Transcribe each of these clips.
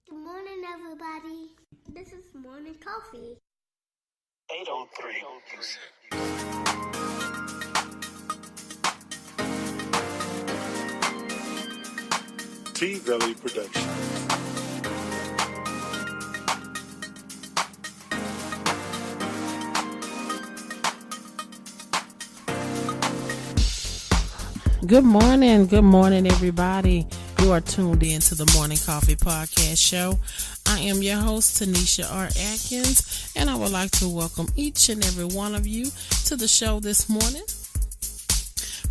Good morning, everybody. This is morning coffee. 803 music. T-Velly production. Good morning, everybody. You are tuned in to the Morning Coffee Podcast Show. I am your host, Tanisha R. Atkins, and I would like to welcome each and every one of you to the show this morning.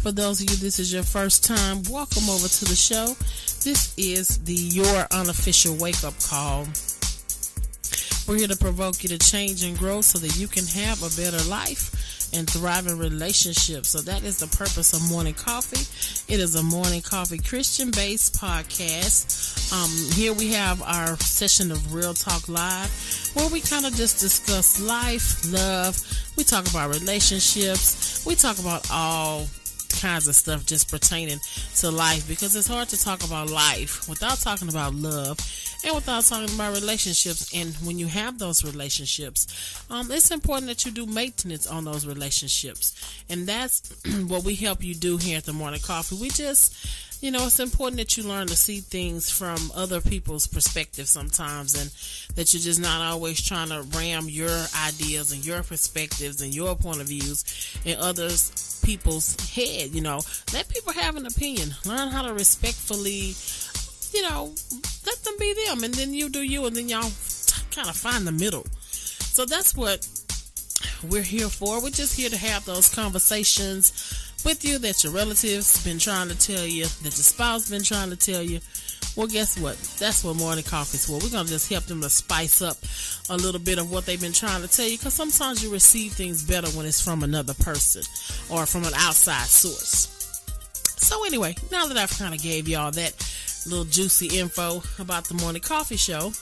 For those of you, this is your first time, welcome over to the show. This is your unofficial wake-up call. We're here to provoke you to change and grow so that you can have a better life and thrive in relationships. So that is the purpose of Morning Coffee. It is a Morning Coffee Christian-based podcast. Here we have our session of Real Talk Live, where we kind of just discuss life, love. We talk about relationships. We talk about all kinds of stuff just pertaining to life, because it's hard to talk about life without talking about love and without talking about relationships. And when you have those relationships, it's important that you do maintenance on those relationships, and that's what we help you do here at the Morning Coffee. We just, it's important that you learn to see things from other people's perspective sometimes, and that you're just not always trying to ram your ideas and your perspectives and your point of views in others people's head. Let people have an opinion. Learn how to respectfully, let them be them, and then you do you, and then y'all kind of find the middle. So that's what we're here for. We're just here to have those conversations with you that your relatives been trying to tell you, that your spouse been trying to tell you. Well, guess what? That's what Morning Coffee is for. We're going to just help them to spice up a little bit of what they've been trying to tell you, because sometimes you receive things better when it's from another person or from an outside source. So anyway, now that I've kind of gave y'all that little juicy info about the Morning Coffee Show,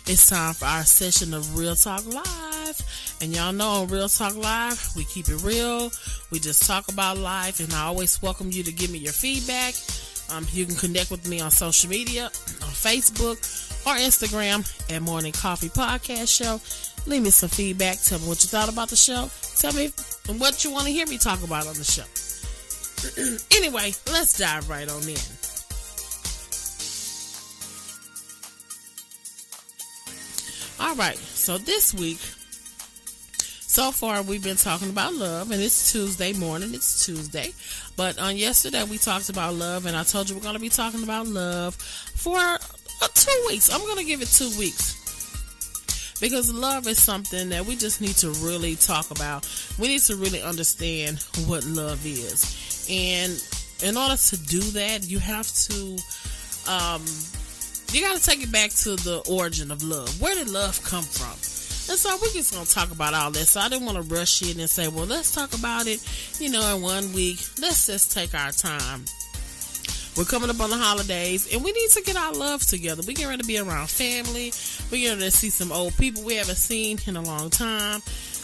it's time for our session of Real Talk Live. And y'all know on Real Talk Live, we keep it real. We just talk about life, and I always welcome you to give me your feedback. You can connect with me on social media, on Facebook or Instagram at Morning Coffee Podcast Show. Leave me some feedback. Tell me what you thought about the show. Tell me what you want to hear me talk about on the show. Anyway, let's dive right on in. All right, so this week, so far we've been talking about love, and it's Tuesday morning. It's Tuesday. But on yesterday we talked about love, and I told you we're going to be talking about love for 2 weeks. I'm going to give it 2 weeks, because love is something that we just need to really talk about. We need to really understand what love is. And in order to do that, you have to you got to take it back to the origin of love. Where did love come from? And so we're just going to talk about all this. So I didn't want to rush in and say, well, let's talk about it, in 1 week. Let's just take our time. We're coming up on the holidays, and we need to get our love together. We're getting ready to be around family. We're getting ready to see some old people we haven't seen in a long time.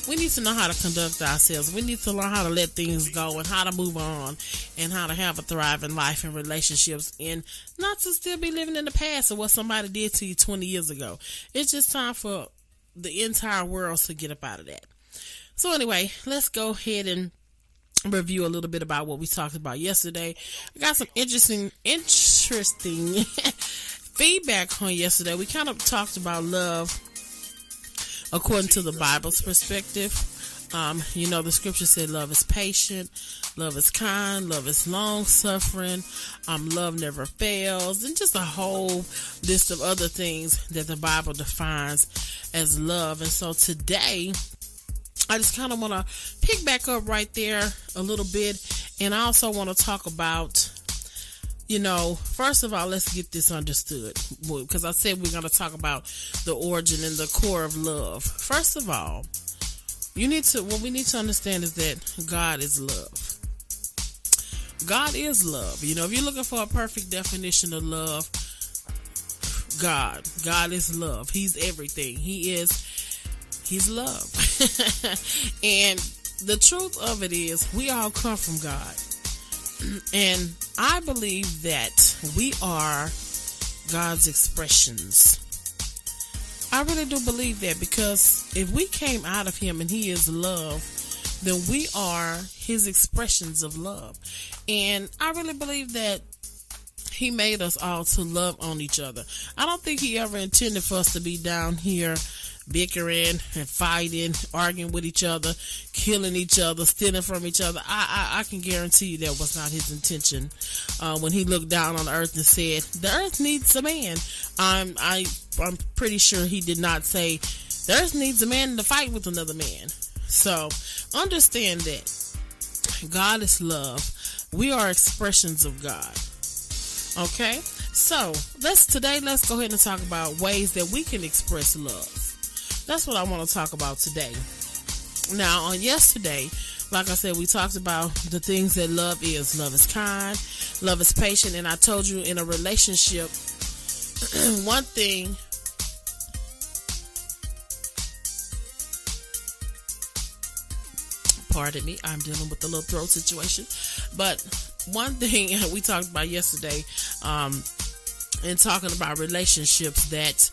We need to know how to conduct ourselves. We need to learn how to let things go and how to move on and how to have a thriving life and relationships, and not to still be living in the past of what somebody did to you 20 years ago. It's just time for the entire world to get up out of that. So anyway, let's go ahead and review a little bit about what we talked about yesterday. I got some interesting feedback on yesterday. We kind of talked about love according to the Bible's perspective. The scripture said love is patient, love is kind, love is long-suffering, love never fails, and just a whole list of other things that the Bible defines as love. And so today, I just kind of want to pick back up right there a little bit, and I also want to talk about, first of all, let's get this understood, because I said we're going to talk about the origin and the core of love. First of all, what we need to understand is that God is love. God is love. If you're looking for a perfect definition of love, God is love. He's everything. He's love. And the truth of it is, we all come from God. And I believe that we are God's expressions. I really do believe that, because if we came out of him and he is love, then we are his expressions of love. And I really believe that he made us all to love on each other. I don't think he ever intended for us to be down here bickering and fighting, arguing with each other, killing each other, stealing from each other. I can guarantee you that was not his intention when he looked down on the earth and said, the earth needs a man. I'm pretty sure he did not say, the earth needs a man to fight with another man. So understand that God is love. We are expressions of God. Okay, so let's go ahead and talk about ways that we can express love. That's what I want to talk about today. Now, on yesterday, like I said, we talked about the things that love is. Love is kind, love is patient, and I told you in a relationship, one thing, pardon me, I'm dealing with a little throat situation, but one thing we talked about yesterday, in talking about relationships, that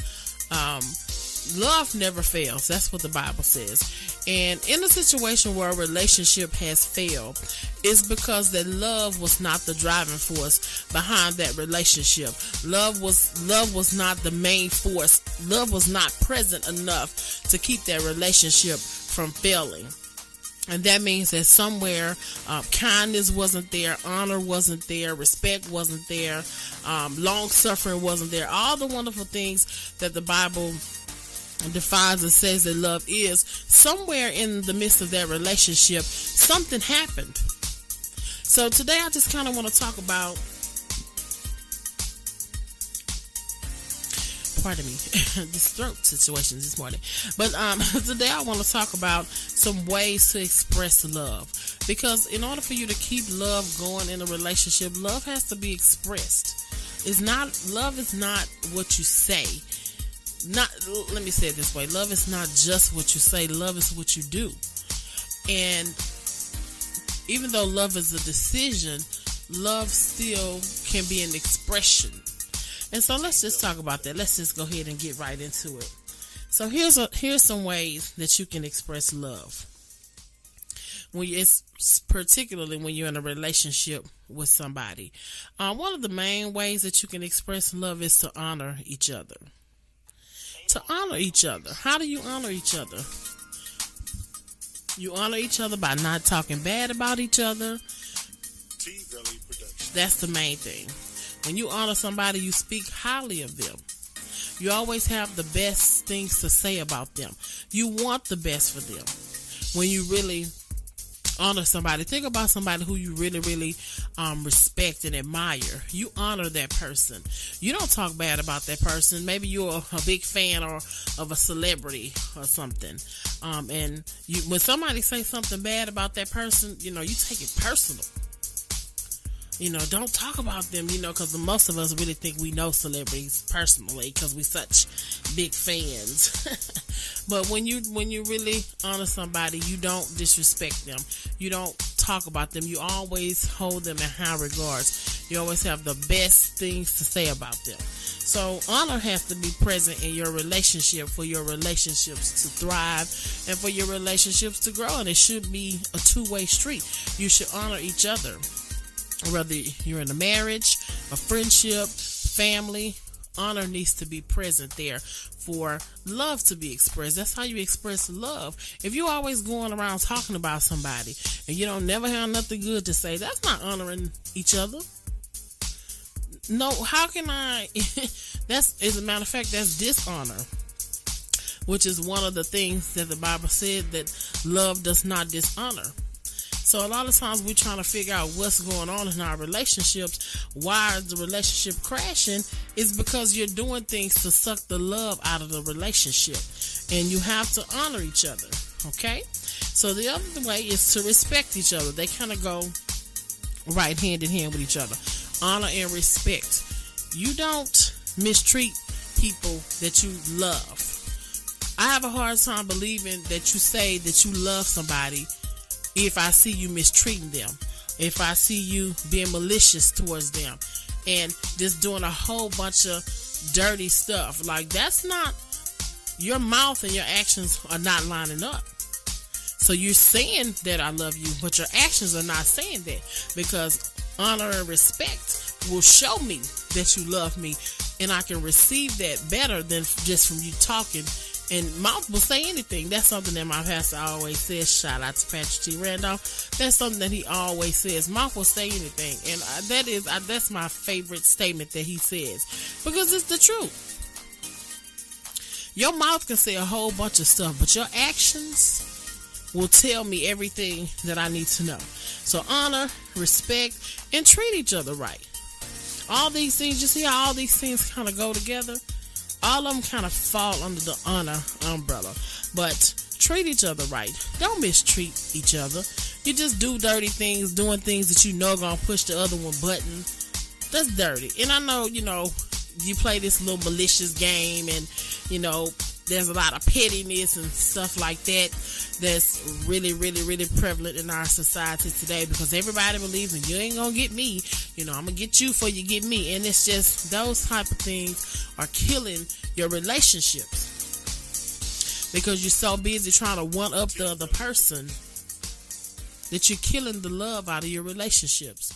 love never fails. That's what the Bible says. And in a situation where a relationship has failed, it's because that love was not the driving force behind that relationship. Love was not the main force. Love was not present enough to keep that relationship from failing. And that means that somewhere kindness wasn't there, honor wasn't there, respect wasn't there, long-suffering wasn't there. All the wonderful things that the Bible defines and says that love is, somewhere in the midst of that relationship, something happened. So today I just kind of want to talk about, pardon me, this throat situation this morning. But today I want to talk about some ways to express love. Because in order for you to keep love going in a relationship, love has to be expressed. Love is not what you say. Let me say it this way. Love is not just what you say. Love is what you do. And even though love is a decision, love still can be an expression. And so let's just talk about that. Let's just go ahead and get right into it. So here's some ways that you can express love. Particularly when you're in a relationship with somebody. One of the main ways that you can express love is to honor each other. To honor each other. How do you honor each other? You honor each other by not talking bad about each other. T-Velly production. That's the main thing. When you honor somebody, you speak highly of them. You always have the best things to say about them. You want the best for them. When you really honor somebody, think about somebody who you really, really respect and admire. You honor that person. You don't talk bad about that person. Maybe you're a big fan of a celebrity or something. And when somebody says something bad about that person, you take it personal. Don't talk about them, because most of us really think we know celebrities personally because we're such big fans. But when you really honor somebody, you don't disrespect them. You don't talk about them. You always hold them in high regards. You always have the best things to say about them. So honor has to be present in your relationship for your relationships to thrive and for your relationships to grow. And it should be a two-way street. You should honor each other. Whether you're in a marriage, a friendship, family, honor needs to be present there for love to be expressed. That's how you express love. If you're always going around talking about somebody and you don't never have nothing good to say, that's not honoring each other. No, how can I? As a matter of fact, that's dishonor, which is one of the things that the Bible said that love does not dishonor. So a lot of times we're trying to figure out what's going on in our relationships. Why is the relationship crashing? Is because you're doing things to suck the love out of the relationship. And you have to honor each other. Okay? So the other way is to respect each other. They kind of go right hand in hand with each other. Honor and respect. You don't mistreat people that you love. I have a hard time believing that you say that you love somebody if I see you mistreating them, if I see you being malicious towards them, and just doing a whole bunch of dirty stuff. Like, that's not, your mouth and your actions are not lining up. So you're saying that I love you, but your actions are not saying that, because honor and respect will show me that you love me, and I can receive that better than just from you talking. And mouth will say anything. That's something that my pastor always says. Shout out to Patrick T. Randolph. That's something that he always says. Mouth will say anything. And that's my favorite statement that he says, because it's the truth. Your mouth can say a whole bunch of stuff, but your actions will tell me everything that I need to know. So honor, respect, and treat each other right. All these things, you see how all these things kind of go together? All of them kind of fall under the honor umbrella. But treat each other right. Don't mistreat each other. You just do dirty things, doing things that you know are going to push the other one button. That's dirty. And I know, you play this little malicious game, and, there's a lot of pettiness and stuff like that that's really, really, really prevalent in our society today, because everybody believes in, you ain't gonna get me, I'm gonna get you before you get me. And it's just, those type of things are killing your relationships, because you're so busy trying to one up the other person that you're killing the love out of your relationships.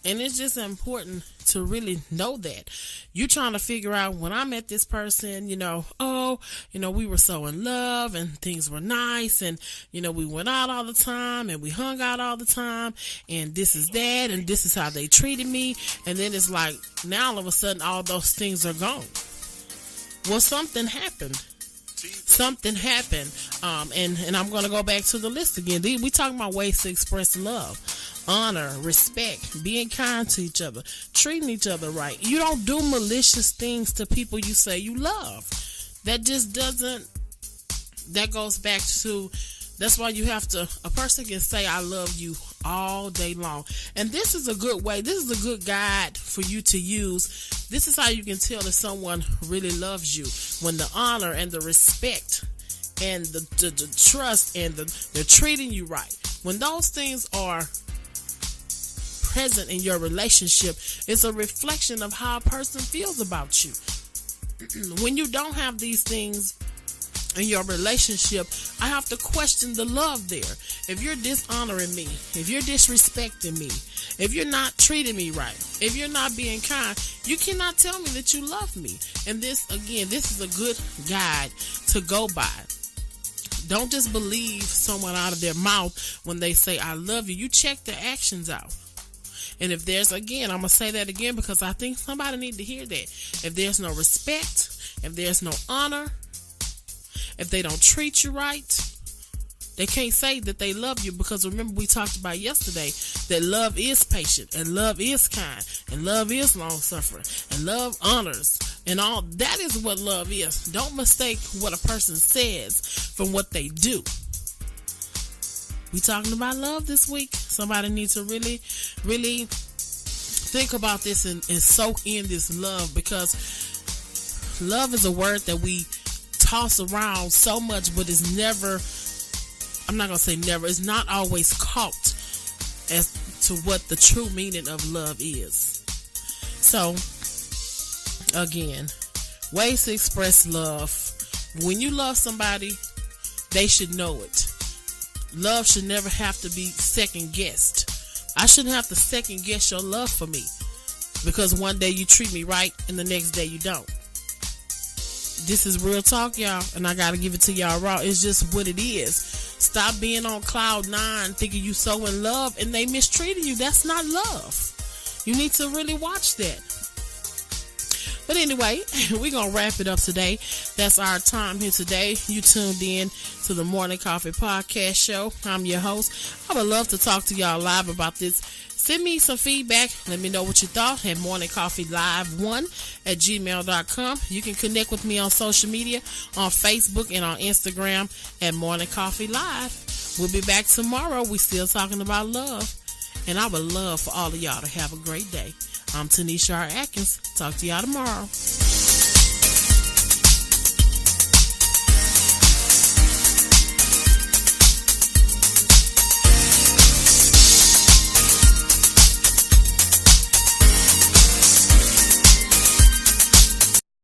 And it's just important to really know that. You're trying to figure out, when I met this person, we were so in love and things were nice, and, we went out all the time and we hung out all the time, and this is that, and this is how they treated me. And then it's like, now all of a sudden all those things are gone. Well, something happened. Something happened. And I'm going to go back to the list again. We talking about ways to express love. Honor, respect, being kind to each other, treating each other right. You don't do malicious things to people you say you love. That just doesn't, that goes back to, that's why you have to, a person can say I love you all day long. And this is a good way, this is a good guide for you to use. This is how you can tell if someone really loves you, when the honor and the respect and the trust and they're treating you right. When those things are present in your relationship, it's a reflection of how a person feels about you. When you don't have these things in your relationship, I have to question the love there. If you're dishonoring me, if you're disrespecting me, if you're not treating me right, if you're not being kind, you cannot tell me that you love me. And this is a good guide to go by. Don't just believe someone out of their mouth when they say I love you. You check their actions out. And if there's, again, I'm going to say that again because I think somebody need to hear that. If there's no respect, if there's no honor, if they don't treat you right, they can't say that they love you, because remember we talked about yesterday that love is patient and love is kind and love is long suffering and love honors, and all that is what love is. Don't mistake what a person says from what they do. We talking about love this week. Somebody needs to really, really think about this and soak in this love, because love is a word that we toss around so much, but it's never, I'm not going to say never, it's not always caught as to what the true meaning of love is. So, again, ways to express love. When you love somebody, they should know it. Love should never have to be second guessed. I shouldn't have to second guess your love for me, because one day you treat me right and the next day you don't. This is real talk, y'all, and I gotta give it to y'all raw. It's just what it is. Stop being on cloud 9 thinking you so in love and they mistreating you. That's not love. You need to really watch that. But anyway, we're going to wrap it up today. That's our time here today. You tuned in to the Morning Coffee Podcast Show. I'm your host. I would love to talk to y'all live about this. Send me some feedback. Let me know what you thought at morningcoffeelive1@gmail.com. You can connect with me on social media, on Facebook and on Instagram at Morning Coffee Live. We'll be back tomorrow. We're still talking about love. And I would love for all of y'all to have a great day. I'm Tanisha R. Atkins. Talk to y'all tomorrow.